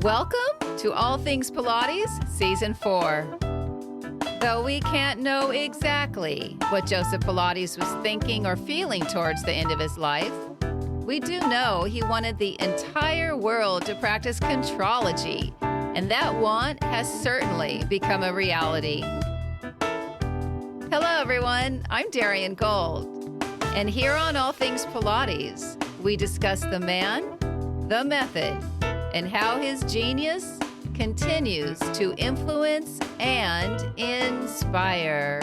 Welcome to All Things Pilates, Season 4. Though we can't know exactly what Joseph Pilates was thinking or feeling towards the end of his life, we do know he wanted the entire world to practice contrology, and that want has certainly become a reality. Hello, everyone. I'm Darian Gold, and here on All Things Pilates, we discuss the man, the method, and how his genius continues to influence and inspire.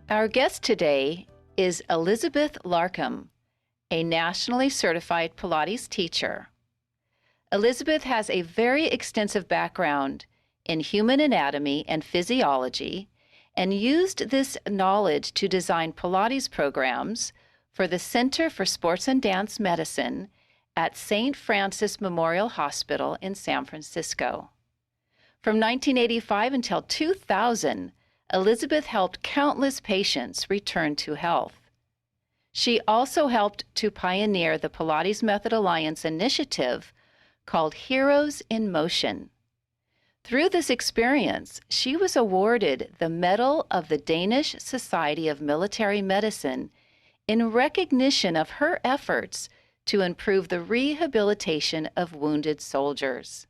Our guest today is Elizabeth Larkam, a nationally certified Pilates teacher. Elizabeth has a very extensive background in human anatomy and physiology and used this knowledge to design Pilates programs for the Center for Sports and Dance Medicine at St. Francis Memorial Hospital in San Francisco. From 1985 until 2000, Elizabeth helped countless patients return to health. She also helped to pioneer the Pilates Method Alliance initiative called Heroes in Motion. Through this experience, she was awarded the Medal of the Danish Society of Military Medicine in recognition of her efforts to improve the rehabilitation of wounded soldiers.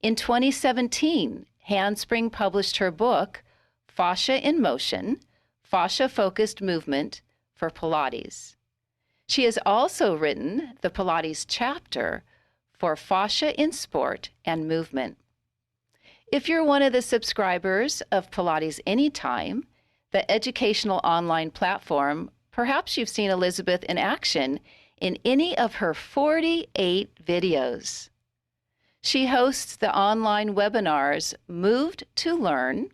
In 2017, Handspring published her book, Fascia in Motion, Fascia-focused Movement for Pilates. She has also written the Pilates chapter for Fascia in Sport and Movement. If you're one of the subscribers of Pilates Anytime, the educational online platform, perhaps you've seen Elizabeth in action in any of her 48 videos. She hosts the online webinars Moved to Learn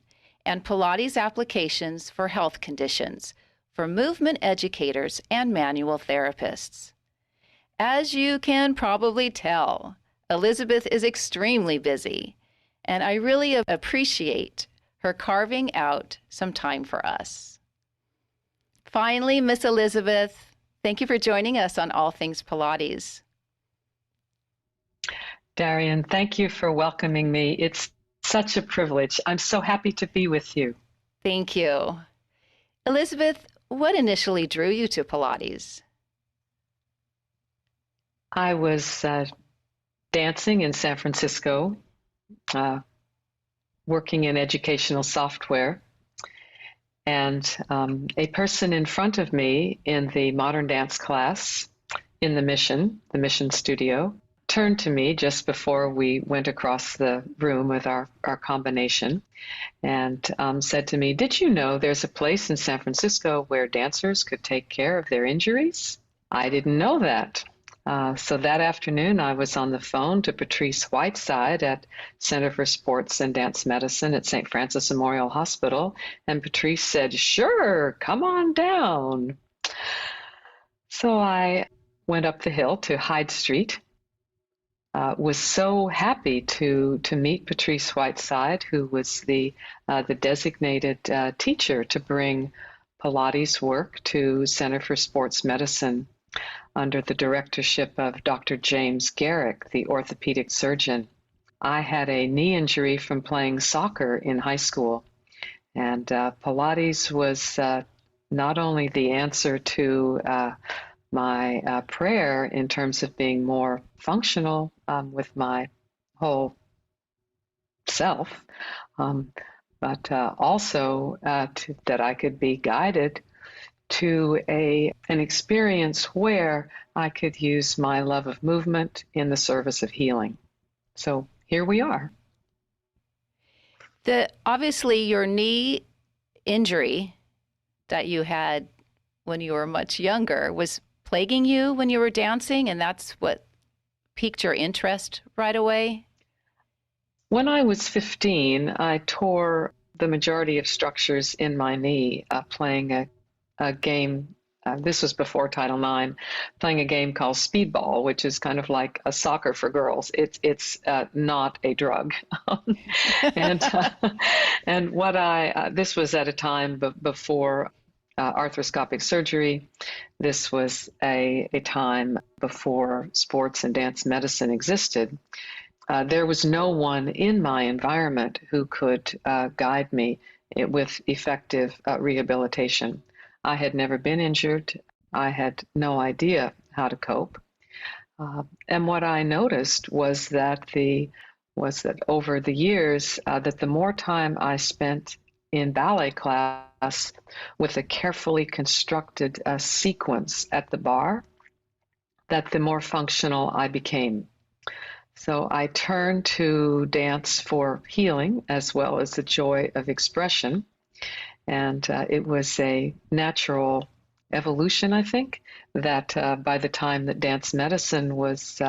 and Pilates applications for health conditions for movement educators and manual therapists. As you can probably tell, Elizabeth is extremely busy, and I really appreciate her carving out some time for us. Finally, Miss Elizabeth, thank you for joining us on All Things Pilates. Darian, thank you for welcoming me. It's such a privilege. I'm so happy to be with you. Thank you. Elizabeth, what initially drew you to Pilates? I was dancing in San Francisco, working in educational software, and a person in front of me in the modern dance class in the mission studio, turned to me just before we went across the room with our combination and said to me, "Did you know there's a place in San Francisco where dancers could take care of their injuries?" I didn't know that. So that afternoon, I was on the phone to Patrice Whiteside at Center for Sports and Dance Medicine at St. Francis Memorial Hospital, and Patrice said, "Sure, come on down." So I went up the hill to Hyde Street. Was so happy to meet Patrice Whiteside, who was the designated teacher to bring Pilates work to Center for Sports Medicine under the directorship of Dr. James Garrick, the orthopedic surgeon. I had a knee injury from playing soccer in high school, and Pilates was not only the answer to my prayer in terms of being more functional with my whole self, but also that I could be guided to an experience where I could use my love of movement in the service of healing. So here we are. Obviously, your knee injury that you had when you were much younger was plaguing you when you were dancing, and that's what piqued your interest right away? When I was 15, I tore the majority of structures in my knee playing a game this was before Title IX, playing a game called speedball, which is kind of like a soccer for girls. It's not a drug, and and what I this was at a time before arthroscopic surgery. This was a time before sports and dance medicine existed. There was no one in my environment who could guide me with effective rehabilitation. I had never been injured. I had no idea how to cope. And what I noticed was that over the years, that the more time I spent in ballet class with a carefully constructed sequence at the bar, that the more functional I became. So I turned to dance for healing as well as the joy of expression. And it was a natural evolution, I think, that by the time that dance medicine was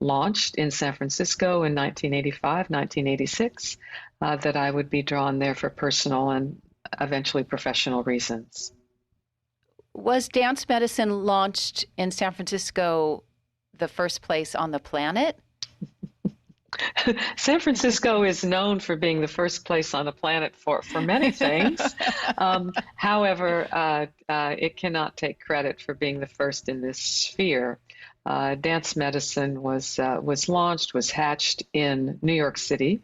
launched in San Francisco in 1985, 1986, that I would be drawn there for personal and eventually professional reasons. Was dance medicine launched in San Francisco the first place on the planet? San Francisco is known for being the first place on the planet for many things. However, it cannot take credit for being the first in this sphere. Dance medicine was launched, was hatched in New York City.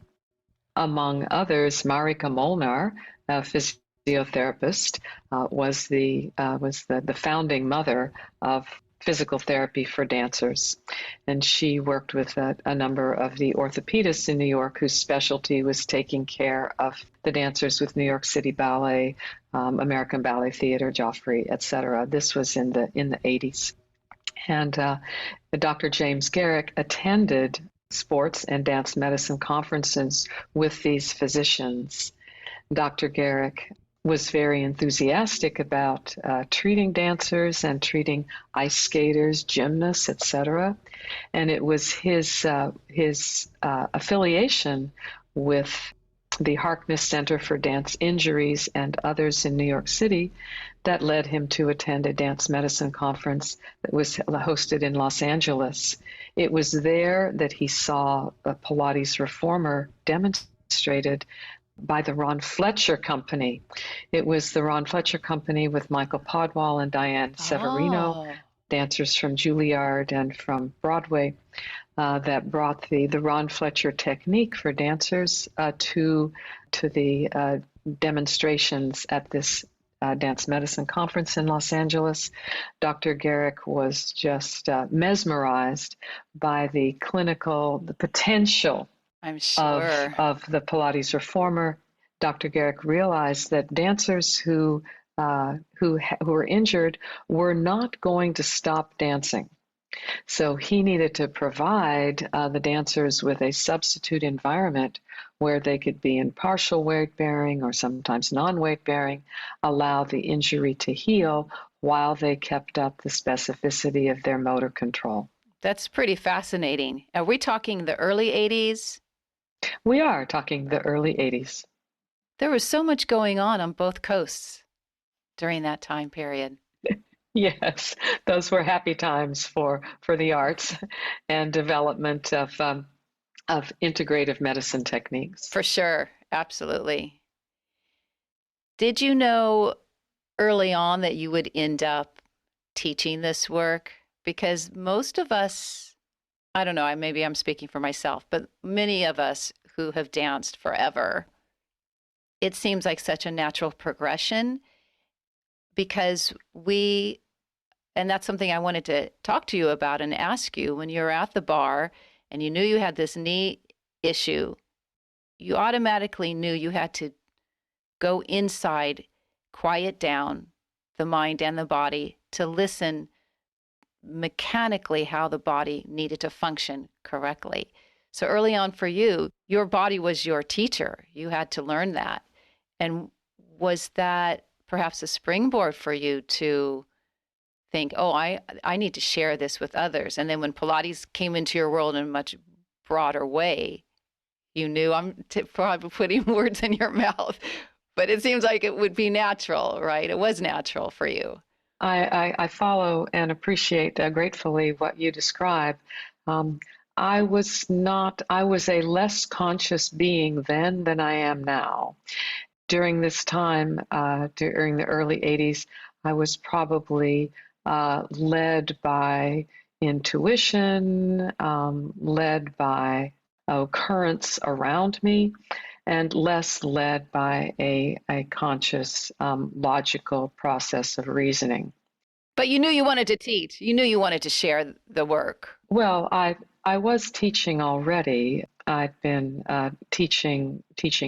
Among others, Marika Molnar, a physiotherapist, was the founding mother of physical therapy for dancers. And she worked with a number of the orthopedists in New York whose specialty was taking care of the dancers with New York City Ballet, American Ballet Theater, Joffrey, etc. This was in the 80s. And Dr. James Garrick attended sports and dance medicine conferences with these physicians. Dr. Garrick was very enthusiastic about treating dancers and treating ice skaters, gymnasts, etc. And it was his affiliation with the Harkness Center for Dance Injuries and others in New York City that led him to attend a dance medicine conference that was hosted in Los Angeles. It was there that he saw a Pilates reformer demonstrated by the Ron Fletcher Company. It was the Ron Fletcher Company with Michael Podwall and Diane Severino, dancers from Juilliard and from Broadway, that brought the Ron Fletcher technique for dancers to the demonstrations at this dance medicine conference in Los Angeles. Dr. Garrick was just mesmerized by the potential, I'm sure, of the Pilates reformer. Dr. Garrick realized that dancers who were injured were not going to stop dancing. So he needed to provide the dancers with a substitute environment where they could be in partial weight bearing or sometimes non-weight bearing, allow the injury to heal while they kept up the specificity of their motor control. That's pretty fascinating. Are we talking the early 80s? We are talking the early 80s. There was so much going on both coasts during that time period. Yes, those were happy times for the arts and development of integrative medicine techniques. For sure, absolutely. Did you know early on that you would end up teaching this work? Because most of us, I don't know, maybe I'm speaking for myself, but many of us who have danced forever, it seems like such a natural progression because and that's something I wanted to talk to you about and ask you. When you were at the bar and you knew you had this knee issue, you automatically knew you had to go inside, quiet down the mind and the body to listen mechanically how the body needed to function correctly. So early on for you, your body was your teacher. You had to learn that. And was that perhaps a springboard for you to think, oh, I need to share this with others? And then when Pilates came into your world in a much broader way, you knew, I'm probably putting words in your mouth, but it seems like it would be natural, right? It was natural for you. I follow and appreciate gratefully what you describe. Um, I was a less conscious being then than I am now. During this time, during the early 80s, I was probably led by intuition, led by currents around me, and less led by a conscious, logical process of reasoning. But you knew you wanted to teach. You knew you wanted to share the work. Well, I was teaching already. I'd been teaching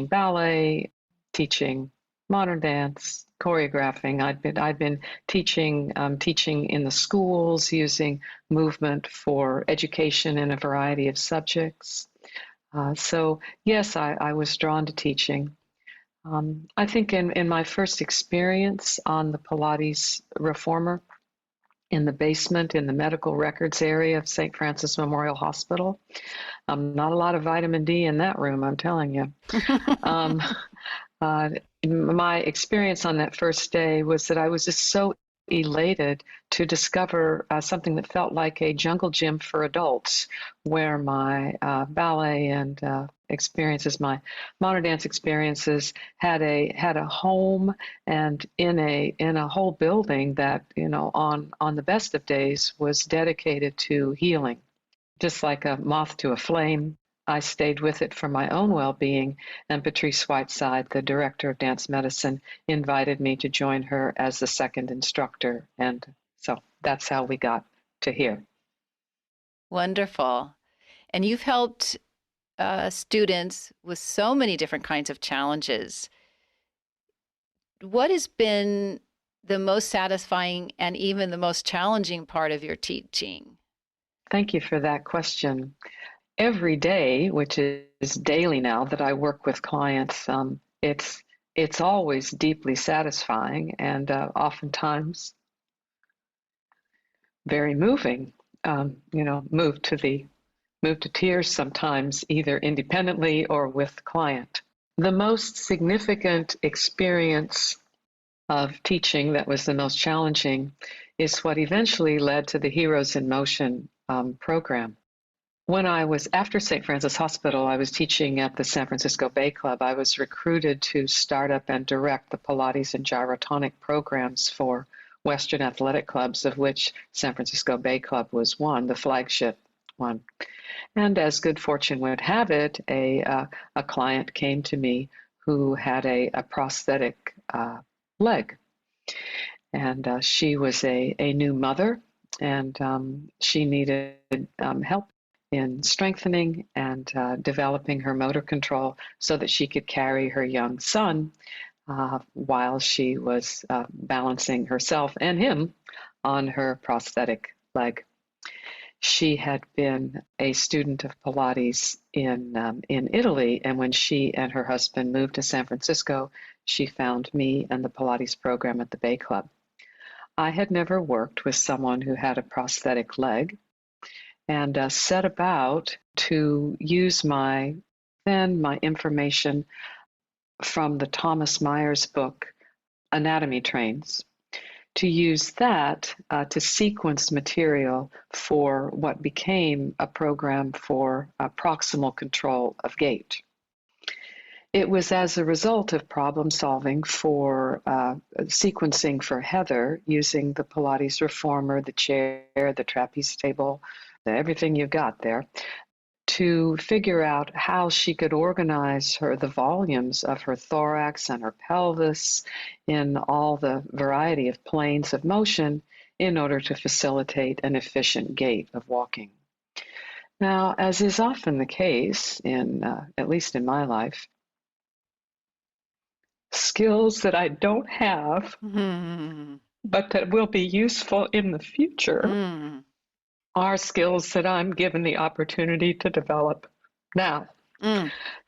ballet, teaching modern dance, choreographing. I'd been teaching in the schools using movement for education in a variety of subjects. So yes, I was drawn to teaching. I think in my first experience on the Pilates reformer, in the basement in the medical records area of St. Francis Memorial Hospital. Not a lot of vitamin D in that room, I'm telling you. um, my experience on that first day was that I was just so elated to discover something that felt like a jungle gym for adults, where my ballet and experiences, my modern dance experiences, had a home, and in a whole building that, on the best of days was dedicated to healing. Just like a moth to a flame, I stayed with it for my own well-being, and Patrice Whiteside, the director of dance medicine, invited me to join her as the second instructor, and so that's how we got to here. Wonderful. And you've helped students with so many different kinds of challenges. What has been the most satisfying and even the most challenging part of your teaching? Thank you for that question. Every day, which is daily now that I work with clients, it's always deeply satisfying and oftentimes very moving. Move to tears sometimes, either independently or with the client. The most significant experience of teaching that was the most challenging is what eventually led to the Heroes in Motion program. When I was after St. Francis Hospital, I was teaching at the San Francisco Bay Club. I was recruited to start up and direct the Pilates and gyrotonic programs for Western athletic clubs, of which San Francisco Bay Club was one, the flagship one. And as good fortune would have it, a client came to me who had a prosthetic leg. And she was a new mother, and she needed help in strengthening and developing her motor control so that she could carry her young son while she was balancing herself and him on her prosthetic leg. She had been a student of Pilates in Italy, and when she and her husband moved to San Francisco, she found me and the Pilates program at the Bay Club. I had never worked with someone who had a prosthetic leg, and set about to use my information from the Thomas Myers book, Anatomy Trains, to use that to sequence material for what became a program for proximal control of gait. It was as a result of problem solving for sequencing for Heather using the Pilates reformer, the chair, the trapeze table, everything you've got there, to figure out how she could organize the volumes of her thorax and her pelvis in all the variety of planes of motion in order to facilitate an efficient gait of walking. Now, as is often the case, at least in my life, skills that I don't have, but that will be useful in the future, are skills that I'm given the opportunity to develop now.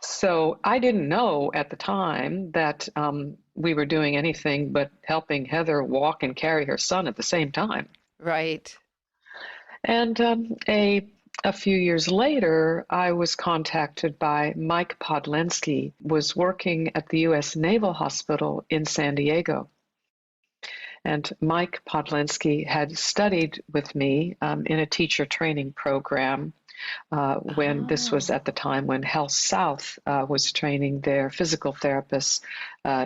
So I didn't know at the time that we were doing anything but helping Heather walk and carry her son at the same time. Right. And a few years later, I was contacted by Mike Podlensky, was working at the U.S. Naval Hospital in San Diego. And Mike Podlensky had studied with me in a teacher training program when this was at the time when Health South was training their physical therapists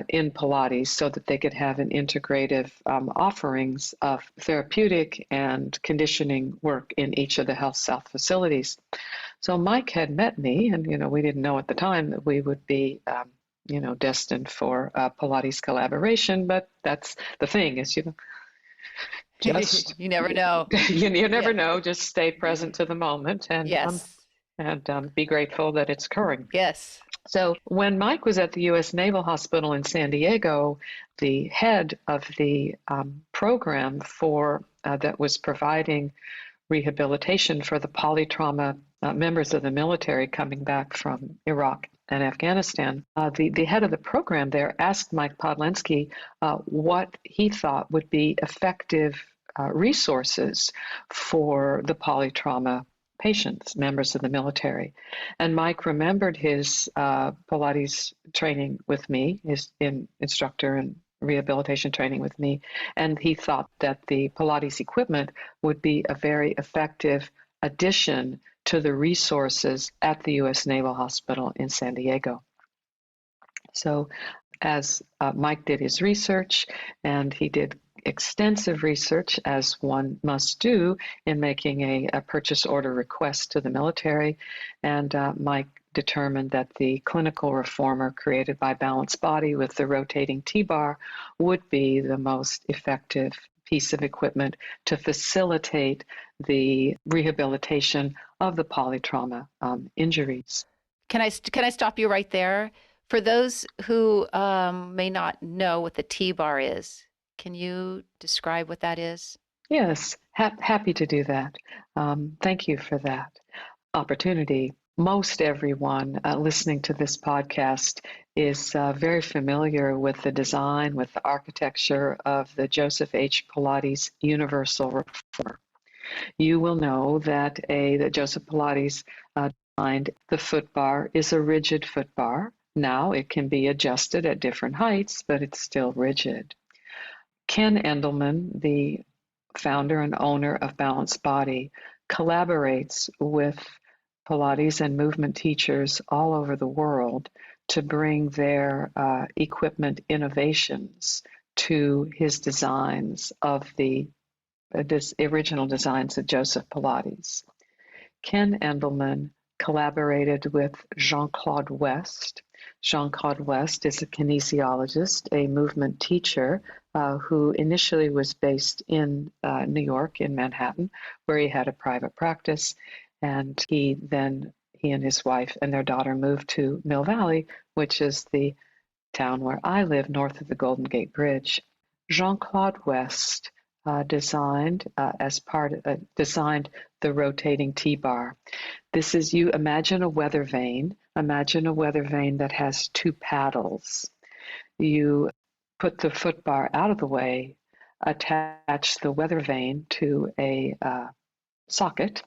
in Pilates so that they could have an integrative offerings of therapeutic and conditioning work in each of the Health South facilities. So Mike had met me, and we didn't know at the time that we would be destined for Pilates collaboration, but that's the thing is, just you never know. you never know. Just stay present to the moment and Yes. Be grateful that it's occurring. Yes. So when Mike was at the U.S. Naval Hospital in San Diego, the head of the program for that was providing rehabilitation for the polytrauma members of the military coming back from Iraq and Afghanistan, the head of the program there asked Mike Podlensky what he thought would be effective resources for the polytrauma patients, members of the military. And Mike remembered his Pilates training with me, his instructor and rehabilitation training with me, and he thought that the Pilates equipment would be a very effective addition to the resources at the U.S. Naval Hospital in San Diego. So as Mike did his research, and he did extensive research, as one must do in making a purchase order request to the military, and Mike determined that the clinical reformer created by Balance Body with the rotating T-bar would be the most effective piece of equipment to facilitate the rehabilitation of the polytrauma injuries. Can I stop you right there? For those who may not know what the T-bar is, can you describe what that is? Yes, happy to do that. Thank you for that opportunity. Most everyone listening to this podcast is very familiar with the design, with the architecture of the Joseph H. Pilates Universal Reformer. You will know that Joseph Pilates designed the foot bar is a rigid foot bar. Now it can be adjusted at different heights, but it's still rigid. Ken Endelman, the founder and owner of Balance Body, collaborates with Pilates and movement teachers all over the world to bring their equipment innovations to his designs of the original designs of Joseph Pilates. Ken Endelman collaborated with Jean-Claude West. Jean-Claude West is a kinesiologist, a movement teacher who initially was based in New York, in Manhattan, where he had a private practice. And he and his wife and their daughter moved to Mill Valley, which is the town where I live, north of the Golden Gate Bridge. Jean-Claude West designed the rotating T-bar. This is, you imagine a weather vane. Imagine a weather vane that has two paddles. You put the foot bar out of the way, attach the weather vane to a socket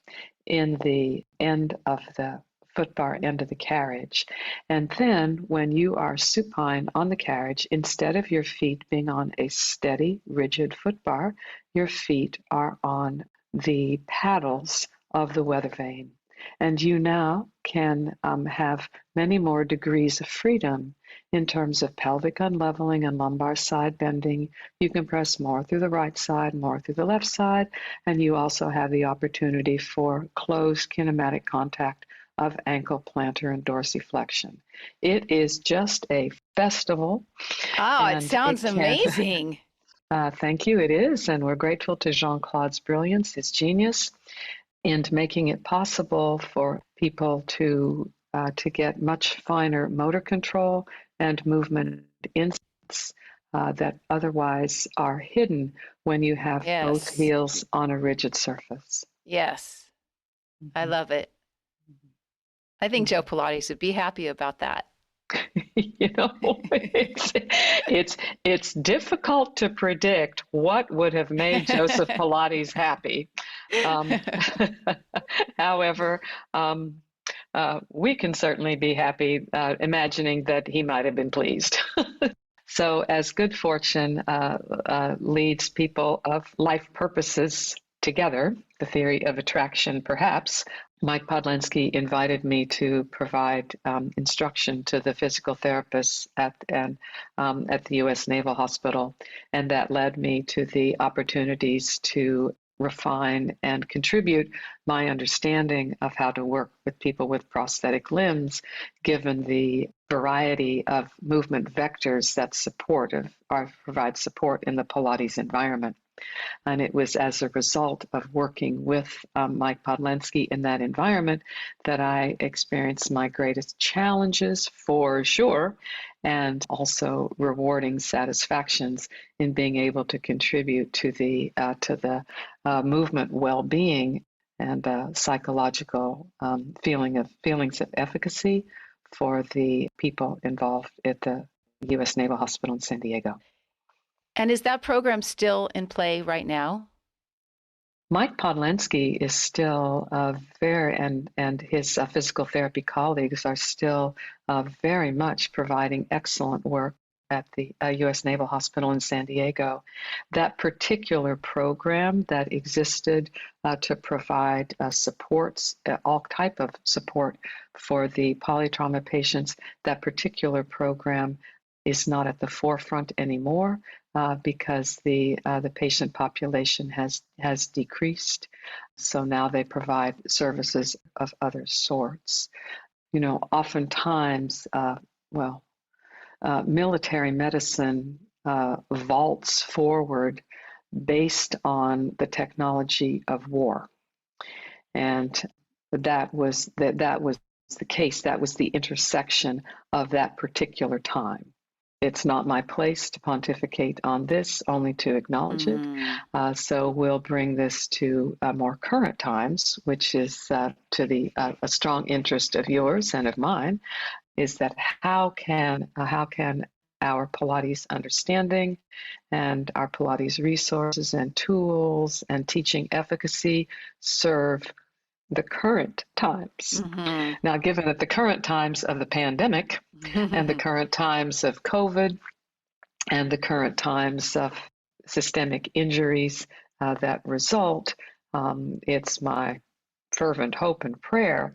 in the end of the foot bar end of the carriage. And then when you are supine on the carriage, instead of your feet being on a steady, rigid foot bar, your feet are on the paddles of the weather vane. And you now can have many more degrees of freedom in terms of pelvic unleveling and lumbar side bending. You can press more through the right side, more through the left side, and you also have the opportunity for closed kinematic contact of ankle plantar and dorsiflexion. It is just a festival. Oh, it sounds amazing. Thank you, it is, and we're grateful to Jean-Claude's brilliance, his genius, in making it possible for people to get much finer motor control and movement insights that otherwise are hidden when you have both heels on a rigid surface. Yes, I love it. I think Joe Pilates would be happy about that. It's difficult to predict what would have made Joseph Pilates happy. However, we can certainly be happy imagining that he might have been pleased. So, as good fortune leads people of life purposes together, the theory of attraction, perhaps, Mike Podlensky invited me to provide instruction to the physical therapists at the U.S. Naval Hospital, and that led me to the opportunities to refine and contribute my understanding of how to work with people with prosthetic limbs, given the variety of movement vectors that provide support in the Pilates environment. And it was as a result of working with Mike Podlensky in that environment that I experienced my greatest challenges, for sure, and also rewarding satisfactions in being able to contribute to the movement well-being and psychological feelings of efficacy for the people involved at the U.S. Naval Hospital in San Diego. And is that program still in play right now? Mike Podlensky is still and his physical therapy colleagues are still very much providing excellent work at the U.S. Naval Hospital in San Diego. That particular program that existed to provide supports, all type of support for the polytrauma patients, that particular program is not at the forefront anymore because the patient population has decreased. So now they provide services of other sorts. You know, oftentimes, military medicine vaults forward based on the technology of war, and that was the case. That was the intersection of that particular time. It's not my place to pontificate on this, only to acknowledge it. So we'll bring this to more current times, which is to a strong interest of yours and of mine, is that how can our Pilates understanding and our Pilates resources and tools and teaching efficacy serve the current times. Now, given that the current times of the pandemic and the current times of COVID and the current times of systemic injuries that result, it's my fervent hope and prayer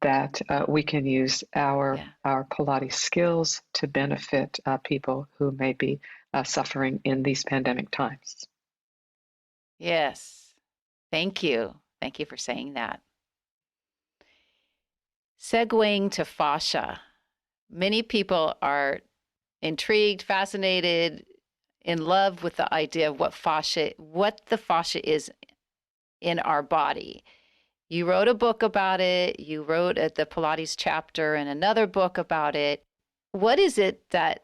that we can use our Pilates skills to benefit people who may be suffering in these pandemic times. Yes. Thank you. Thank you for saying that. Segueing to fascia. Many people are intrigued, fascinated, in love with the idea of what the fascia is in our body. You wrote a book about it. You wrote the Pilates chapter and another book about it. What is it that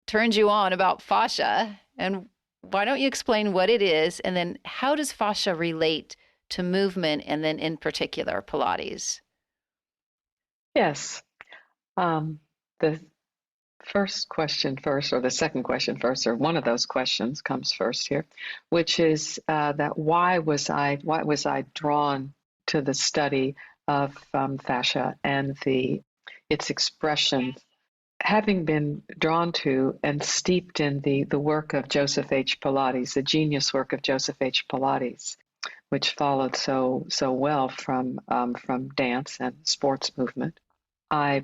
turns you on about fascia? And why don't you explain what it is? And then how does fascia relate to movement and then in particular Pilates? Yes. The first question first, or the second question first, or one of those questions comes first here, which is that why was I drawn to the study of fascia and its expression, having been drawn to and steeped in the work of Joseph H. Pilates, the genius work of Joseph H. Pilates, which followed so well from dance and sports movement. I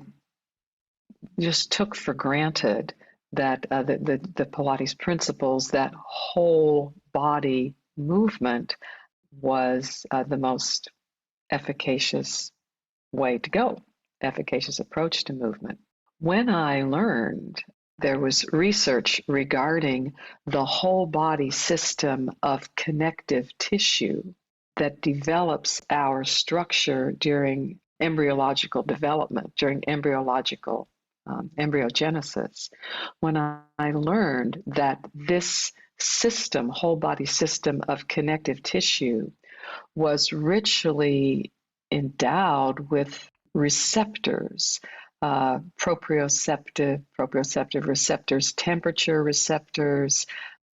just took for granted that the Pilates principles, that whole body movement, was the most efficacious way to go, efficacious approach to movement. When I learned there was research regarding the whole body system of connective tissue that develops our structure during embryological development, during embryogenesis, when I learned that this system, whole body system of connective tissue, was richly endowed with receptors, proprioceptive receptors, temperature receptors,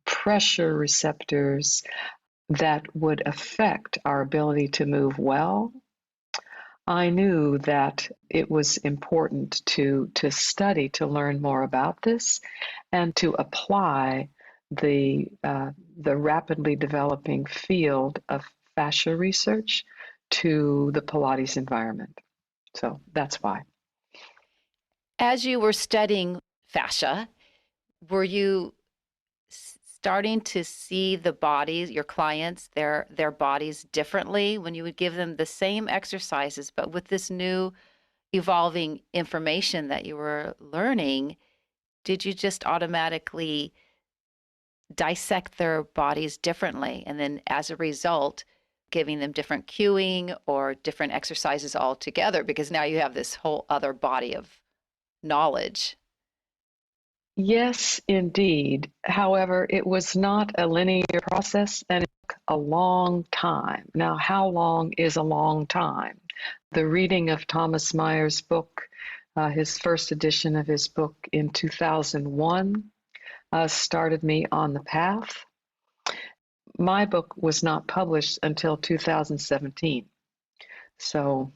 pressure receptors, that would affect our ability to move well, I knew that it was important to study, to learn more about this, and to apply the rapidly developing field of fascia research to the Pilates environment. So that's why. As you were studying fascia, were you starting to see the bodies, your clients, their bodies differently when you would give them the same exercises, but with this new evolving information that you were learning, did you just automatically dissect their bodies differently? And then as a result, giving them different cueing or different exercises altogether, because now you have this whole other body of knowledge. Yes, indeed. However, it was not a linear process and it took a long time. Now, how long is a long time? The reading of Thomas Meyer's book, his first edition of his book in 2001, started me on the path. My book was not published until 2017. So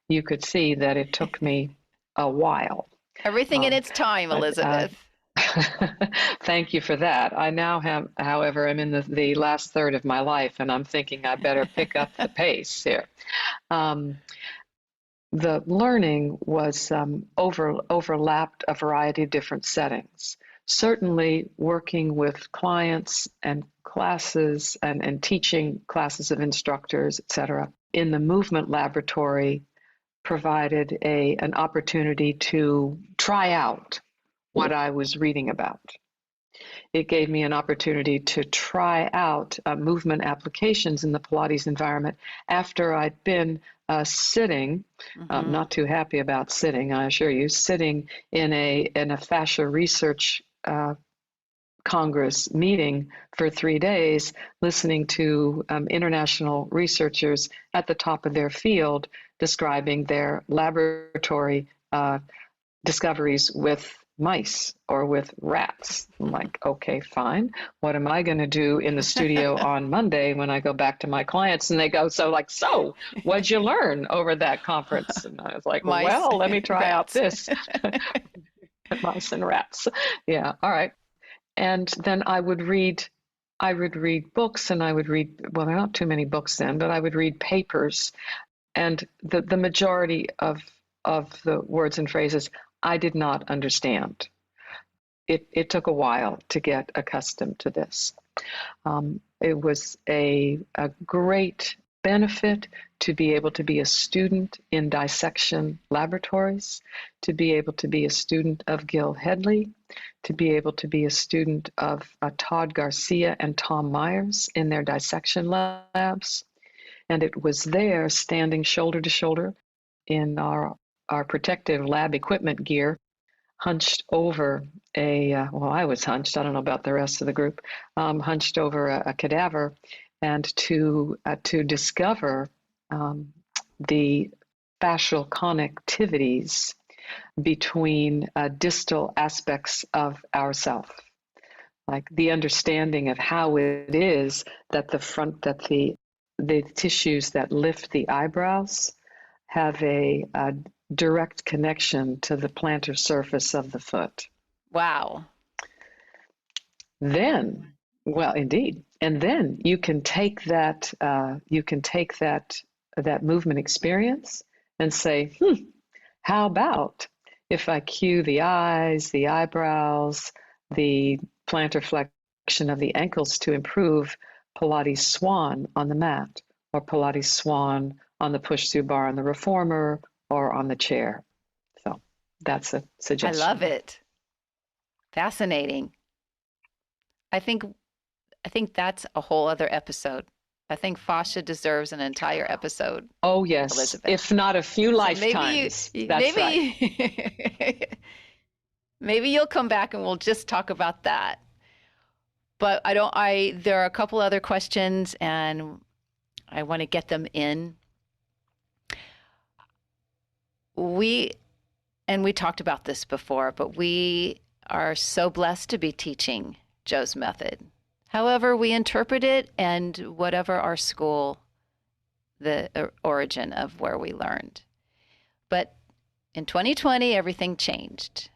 you could see that it took me a while. Everything in its time, Elizabeth. Thank you for that. I now have, however, I'm in the last third of my life, and I'm thinking I better pick up the pace here. The learning was overlapped a variety of different settings. Certainly, working with clients and classes and teaching classes of instructors, etc., in the movement laboratory provided an opportunity to try out what I was reading about. It gave me an opportunity to try out movement applications in the Pilates environment after I'd been sitting, not too happy about sitting, I assure you, sitting in a fascia research Congress meeting for 3 days, listening to international researchers at the top of their field describing their laboratory discoveries with mice or with rats. I'm like, okay, fine. What am I going to do in the studio on Monday when I go back to my clients? And they go, so what'd you learn over that conference? And I was like, Mice, well, let me try out rats. this. Mice and rats. Yeah, all right. And then I would read books, and I would read, well, there are not too many books then, but I would read papers. And the majority of the words and phrases I did not understand. It took a while to get accustomed to this. It was a great benefit to be able to be a student in dissection laboratories, to be able to be a student of Gil Hedley, to be able to be a student of Todd Garcia and Tom Myers in their dissection labs. And it was there, standing shoulder to shoulder in our protective lab equipment gear, hunched over well, I was hunched, I don't know about the rest of the group, hunched over a cadaver, and to discover the fascial connectivities between distal aspects of ourself, like the understanding of how it is that the tissues that lift the eyebrows have a direct connection to the plantar surface of the foot. Wow. Then, well, indeed, and then you can take that that movement experience and say, how about if I cue the eyes, the eyebrows, the plantar flexion of the ankles to improve Pilates swan on the mat, or Pilates swan on the push-through bar on the reformer, or on the chair. So that's a suggestion. I love it. Fascinating. I think that's a whole other episode. I think fascia deserves an entire episode. Oh yes, Elizabeth. if not a few lifetimes. So that's right. Maybe you'll come back and we'll just talk about that. But there are a couple other questions and I want to get them in. We talked about this before, but we are so blessed to be teaching Joe's method. However we interpret it and whatever our school the origin of where we learned. But in 2020, everything changed.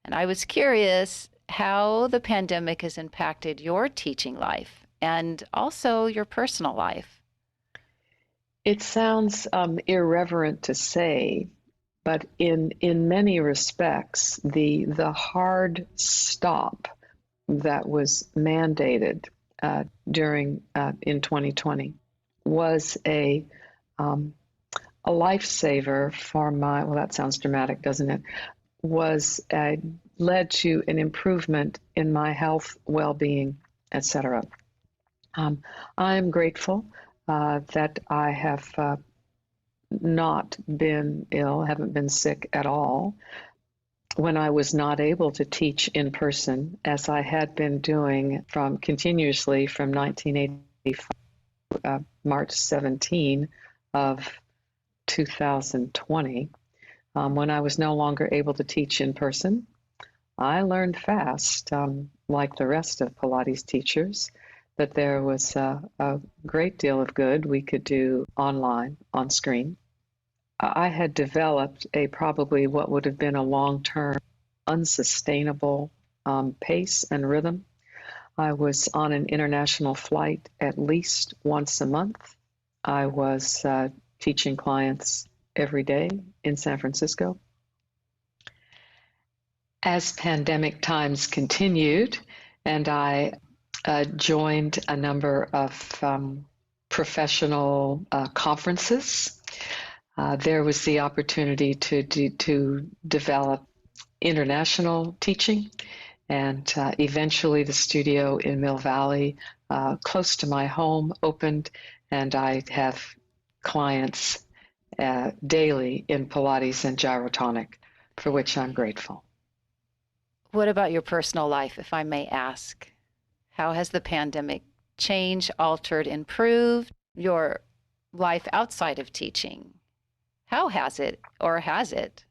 And I was curious how the pandemic has impacted your teaching life and also your personal life. It sounds irreverent to say, but in many respects, the hard stop that was mandated during in 2020 was a lifesaver for my. Well, that sounds dramatic, doesn't it? Was led to an improvement in my health, well-being, etc. I am grateful that I have not been ill, haven't been sick at all when I was not able to teach in person, as I had been doing continuously from 1985, March 17 of 2020. When I was no longer able to teach in person, I learned fast, like the rest of Pilates teachers, that there was a great deal of good we could do online, on screen. I had developed probably what would have been a long-term, unsustainable pace and rhythm. I was on an international flight at least once a month. I was teaching clients every day in San Francisco. As pandemic times continued, and I joined a number of professional conferences, there was the opportunity to develop international teaching, and eventually the studio in Mill Valley, close to my home, opened, and I have clients daily in Pilates and gyrotonic, for which I'm grateful. What about your personal life, if I may ask? How has the pandemic changed, altered, improved your life outside of teaching? How has it, or has it?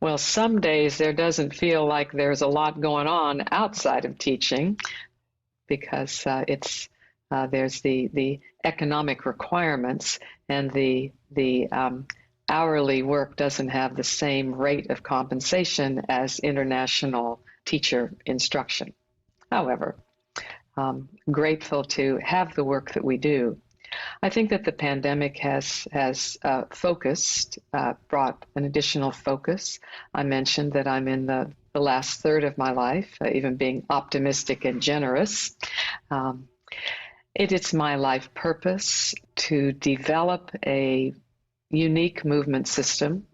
Well, some days there doesn't feel like there's a lot going on outside of teaching, because there's the economic requirements, and the hourly work doesn't have the same rate of compensation as international teacher instruction. However, grateful to have the work that we do. I think that the pandemic has focused, brought an additional focus. I mentioned that I'm in the last third of my life, even being optimistic and generous. It's my life purpose to develop a unique movement system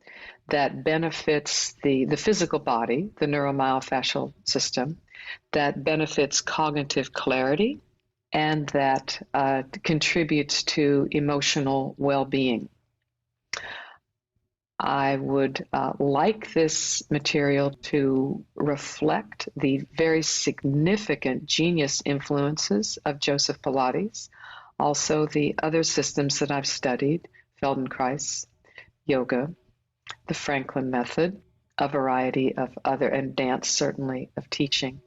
that benefits the physical body, the neuromyofascial system, that benefits cognitive clarity, and that contributes to emotional well-being. I would like this material to reflect the very significant genius influences of Joseph Pilates, also the other systems that I've studied, Feldenkrais, yoga, the Franklin method, a variety of other, and dance certainly, of teaching.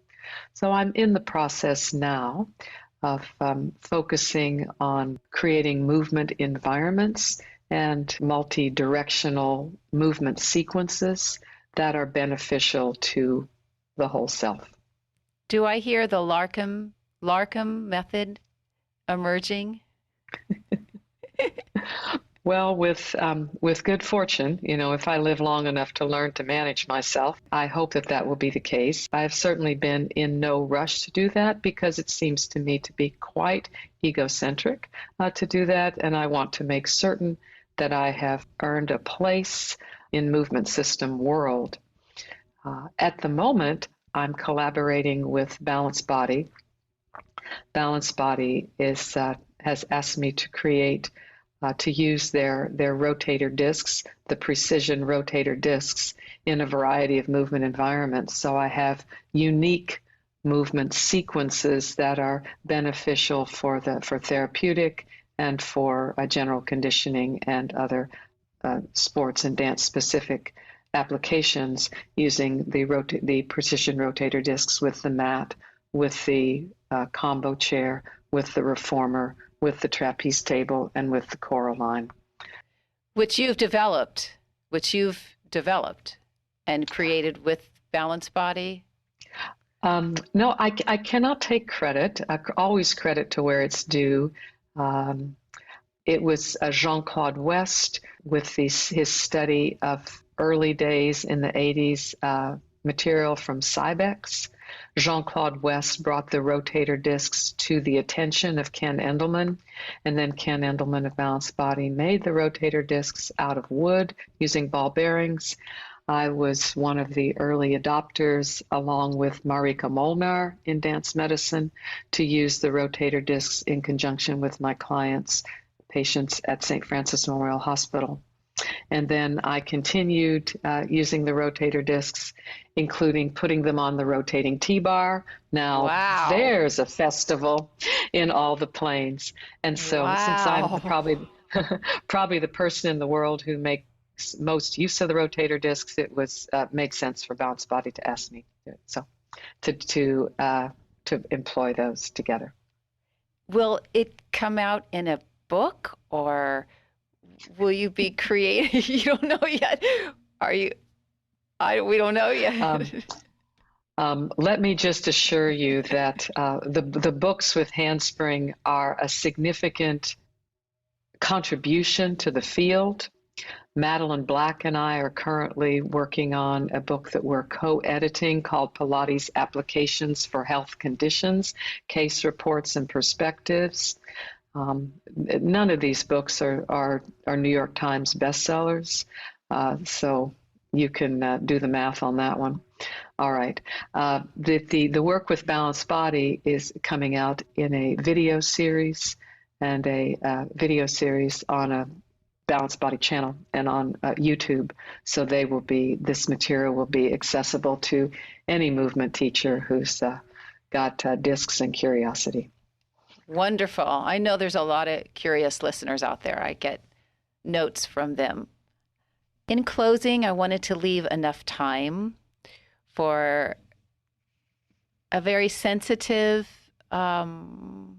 So I'm in the process now of focusing on creating movement environments and multi-directional movement sequences that are beneficial to the whole self. Do I hear the Larkam method emerging? Well, with good fortune, if I live long enough to learn to manage myself, I hope that will be the case. I've certainly been in no rush to do that, because it seems to me to be quite egocentric to do that, and I want to make certain that I have earned a place in movement system world. At the moment, I'm collaborating with Balanced Body. Balanced Body has asked me to create, to use their rotator discs, the precision rotator discs, in a variety of movement environments. So I have unique movement sequences that are beneficial for therapeutic and for general conditioning and other sports and dance specific applications, using the precision rotator discs with the mat, with the combo chair, with the reformer, with the trapeze table and with the coral line. Which you've developed and created with Balanced Body? No, I cannot take credit. I always credit to where it's due. It was Jean-Claude West with his study of early days in the 80s material from Cybex. Jean-Claude West brought the rotator discs to the attention of Ken Endelman, and then Ken Endelman of Balanced Body made the rotator discs out of wood using ball bearings. I was one of the early adopters, along with Marika Molnar in dance medicine, to use the rotator discs in conjunction with my clients, patients at St. Francis Memorial Hospital. And then I continued using the rotator discs, including putting them on the rotating T-bar. Now, wow. There's a festival in all the planes. And so since I'm probably the person in the world who makes most use of the rotator discs, it was made sense for Balanced Body to ask me to do it. So to employ those together. Will it come out in a book, or will you be creating? You don't know yet. Are you? We don't know yet. Let me just assure you that the books with Handspring are a significant contribution to the field. Madeline Black and I are currently working on a book that we're co-editing called Pilates Applications for Health Conditions, Case Reports and Perspectives. None of these books are New York Times bestsellers, so you can do the math on that one. All right. The work with Balanced Body is coming out in a video series and a video series on a Balanced Body channel and on YouTube. So this material will be accessible to any movement teacher who's got discs and curiosity. Wonderful. I know there's a lot of curious listeners out there. I get notes from them. In closing, I wanted to leave enough time for a very sensitive topic,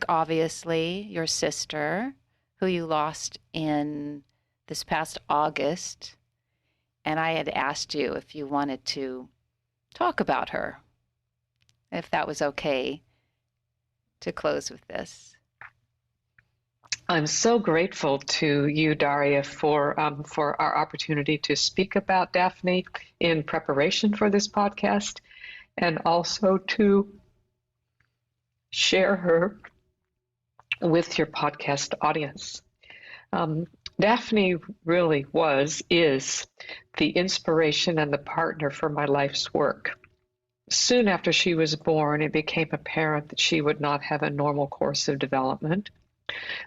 obviously, your sister, who you lost in this past August. And I had asked you if you wanted to talk about her, if that was okay to close with this. I'm so grateful to you, Daria, for our opportunity to speak about Daphne in preparation for this podcast, and also to share her with your podcast audience. Daphne really is the inspiration and the partner for my life's work. Soon after she was born, it became apparent that she would not have a normal course of development,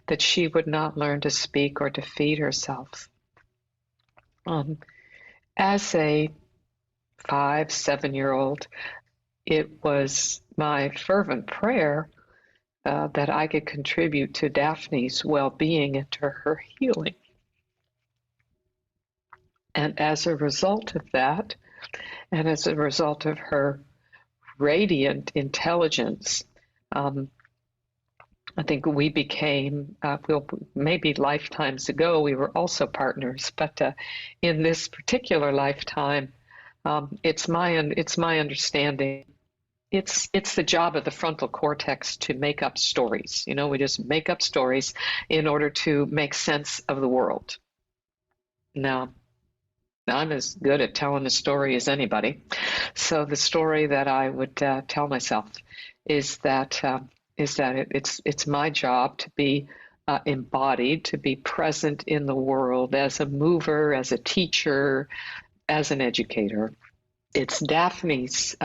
that she would not learn to speak or to feed herself. As a 5-7-year-old, it was my fervent prayer that I could contribute to Daphne's well-being and to her healing. And as a result of that, and as a result of her radiant intelligence, I think we became, maybe lifetimes ago, we were also partners, but in this particular lifetime, it's my understanding, it's the job of the frontal cortex to make up stories. We just make up stories in order to make sense of the world. Now, I'm as good at telling a story as anybody. So the story that I would tell myself is that it's my job to be embodied, to be present in the world as a mover, as a teacher, as an educator. It's Daphne's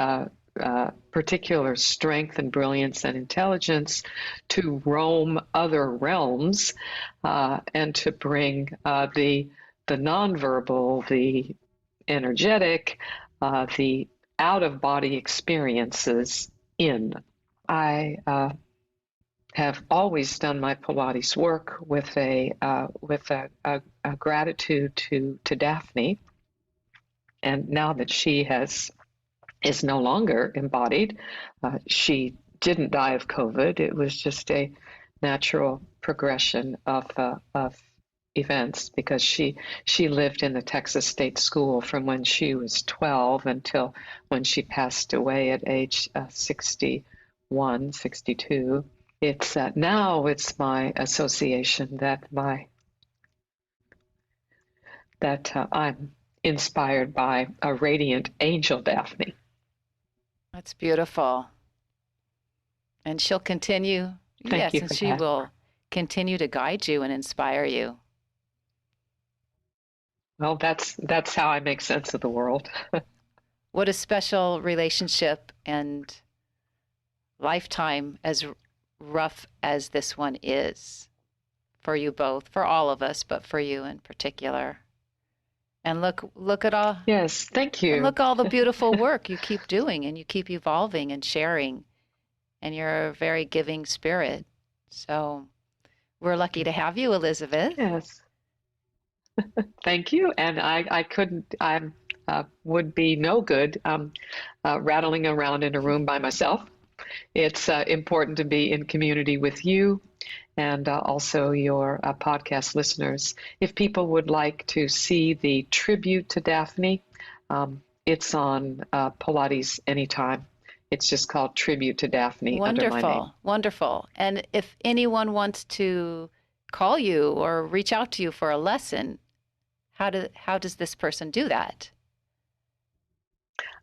particular strength and brilliance and intelligence to roam other realms and to bring the nonverbal, the energetic, the out-of-body experiences in. I have always done my Pilates work with a gratitude to Daphne, and now that she is no longer embodied, she didn't die of COVID. It was just a natural progression of events, because she lived in the Texas State School from when she was 12 until when she passed away at age 61, 62. It's now it's my association that I'm inspired by a radiant angel Daphne. That's beautiful. And she'll continue. Thank you and for she that. will continue to guide you and inspire you. Well, that's how I make sense of the world. What a special relationship and lifetime, as rough as this one is for you both, for all of us, but for you in particular. And look at all. Yes, thank you. And look all the beautiful work you keep doing, and you keep evolving and sharing. And you're a very giving spirit. So we're lucky to have you, Elizabeth. Yes. Thank you. And I would be no good rattling around in a room by myself. It's important to be in community with you and also your podcast listeners. If people would like to see the tribute to Daphne, it's on Pilates Anytime. It's just called Tribute to Daphne under my name. Wonderful. And if anyone wants to call you or reach out to you for a lesson, how does this person do that?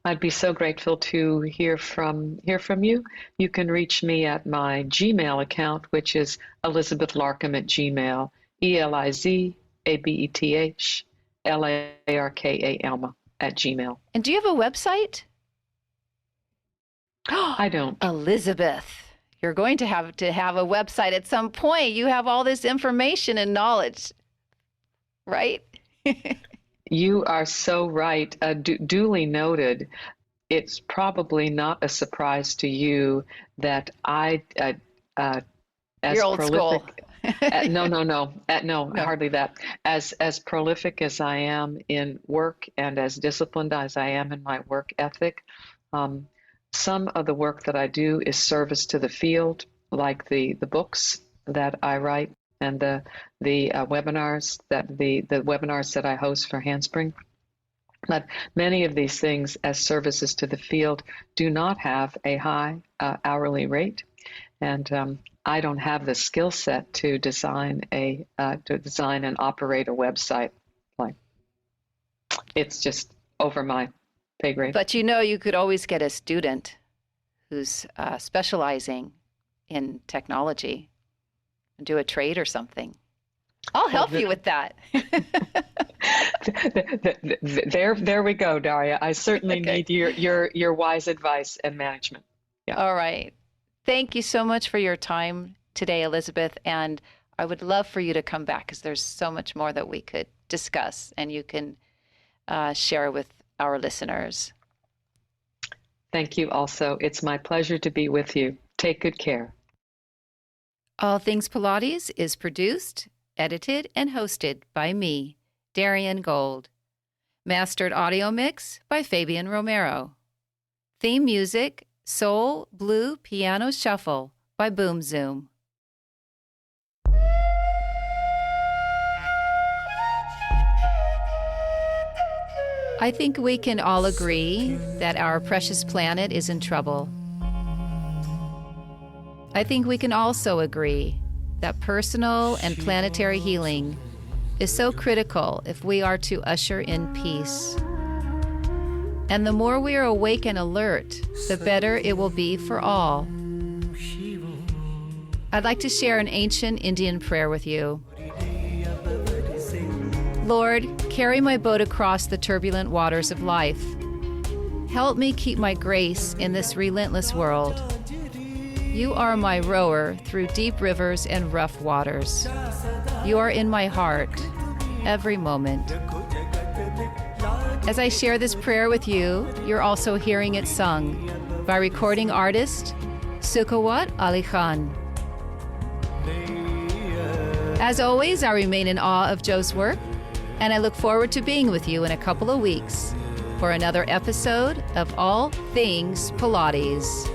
I'd be so grateful to hear from you. You can reach me at my Gmail account, which is Elizabeth Larkam at Gmail, ElizabethLarkam at Gmail. And do you have a website? I don't. Elizabeth, you're going to have a website at some point. You have all this information and knowledge, right? You are so right. Duly noted. It's probably not a surprise to you that I, as You're old prolific. school. No, hardly that. As prolific as I am in work and as disciplined as I am in my work ethic, some of the work that I do is service to the field, like the books that I write and the webinars that I host for Handspring. But many of these things as services to the field do not have a high hourly rate, and I don't have the skill set to design and operate a website. Like, it's just over my pay grade. But you could always get a student who's specializing in technology and do a trade or something. I'll help you with that. There we go, Daria. I certainly need your wise advice and management. Yeah. All right. Thank you so much for your time today, Elizabeth. And I would love for you to come back, because there's so much more that we could discuss and you can share with our listeners. Thank you also. It's my pleasure to be with you. Take good care. All Things Pilates is produced, edited, and hosted by me, Darian Gold. Mastered audio mix by Fabian Romero. Theme music, Soul Blue Piano Shuffle by Boom Zoom. I think we can all agree that our precious planet is in trouble. I think we can also agree that personal and planetary healing is so critical if we are to usher in peace. And the more we are awake and alert, the better it will be for all. I'd like to share an ancient Indian prayer with you. Lord, carry my boat across the turbulent waters of life. Help me keep my grace in this relentless world. You are my rower through deep rivers and rough waters. You are in my heart every moment. As I share this prayer with you, you're also hearing it sung by recording artist Sukhawat Ali Khan. As always, I remain in awe of Joe's work, and I look forward to being with you in a couple of weeks for another episode of All Things Pilates.